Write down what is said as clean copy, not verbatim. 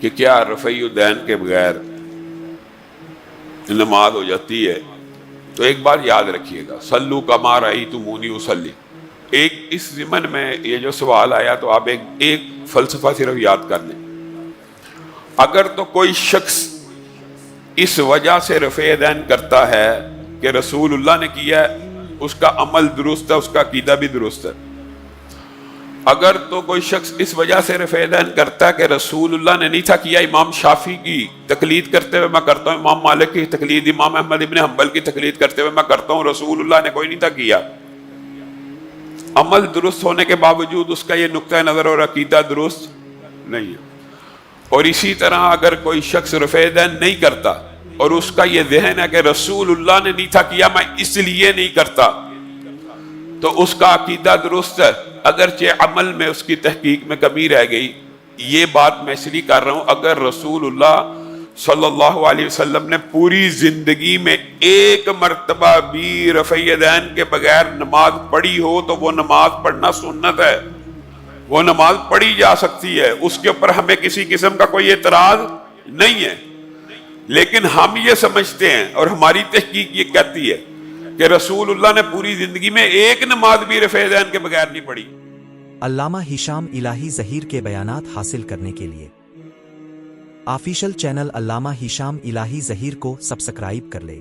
کہ کیا رفع دین کے بغیر نماز ہو جاتی ہے؟ تو ایک بار یاد رکھیے گا، صلو کما رأیتمونی اصلی۔ ایک اس ضمن میں یہ جو سوال آیا تو آپ ایک فلسفہ صرف یاد کر لیں۔ اگر تو کوئی شخص اس وجہ سے رفع دین کرتا ہے کہ رسول اللہ نے کیا ہے، اس کا عمل درست ہے، اس کا عقیدہ بھی درست ہے۔ اگر تو کوئی شخص اس وجہ سے رفع دین کرتا ہے کہ رسول اللہ نے نہیں تھا کیا، امام شافعی کی تقلید کرتے ہوئے میں کرتا ہوں، امام مالک کی تقلید، امام احمد ابن حنبل کی تقلید کرتے ہوئے میں کرتا ہوں، رسول اللہ نے کوئی نہیں تھا کیا، عمل درست ہونے کے باوجود اس کا یہ نقطہ نظر اور عقیدہ درست نہیں ہے۔ اور اسی طرح اگر کوئی شخص رفع دین نہیں کرتا اور اس کا یہ ذہن ہے کہ رسول اللہ نے نہیں تھا کیا، میں اس لیے نہیں کرتا، تو اس کا عقیدہ درست ہے، اگرچہ عمل میں اس کی تحقیق میں کمی رہ گئی۔ یہ بات میں اس لیے کر رہا ہوں، اگر رسول اللہ صلی اللہ علیہ وسلم نے پوری زندگی میں ایک مرتبہ بھی رفع دین کے بغیر نماز پڑھی ہو تو وہ نماز پڑھنا سنت ہے، وہ نماز پڑھی جا سکتی ہے، اس کے اوپر ہمیں کسی قسم کا کوئی اعتراض نہیں ہے۔ لیکن ہم یہ سمجھتے ہیں اور ہماری تحقیق یہ کہتی ہے کہ رسول اللہ نے پوری زندگی میں ایک نماز بھی رفع دین کے بغیر نہیں پڑھی۔ علامہ ہشام الہی ظہیر کے بیانات حاصل کرنے کے لیے آفیشل چینل علامہ ہشام الہی ظہیر کو سبسکرائب کر لے۔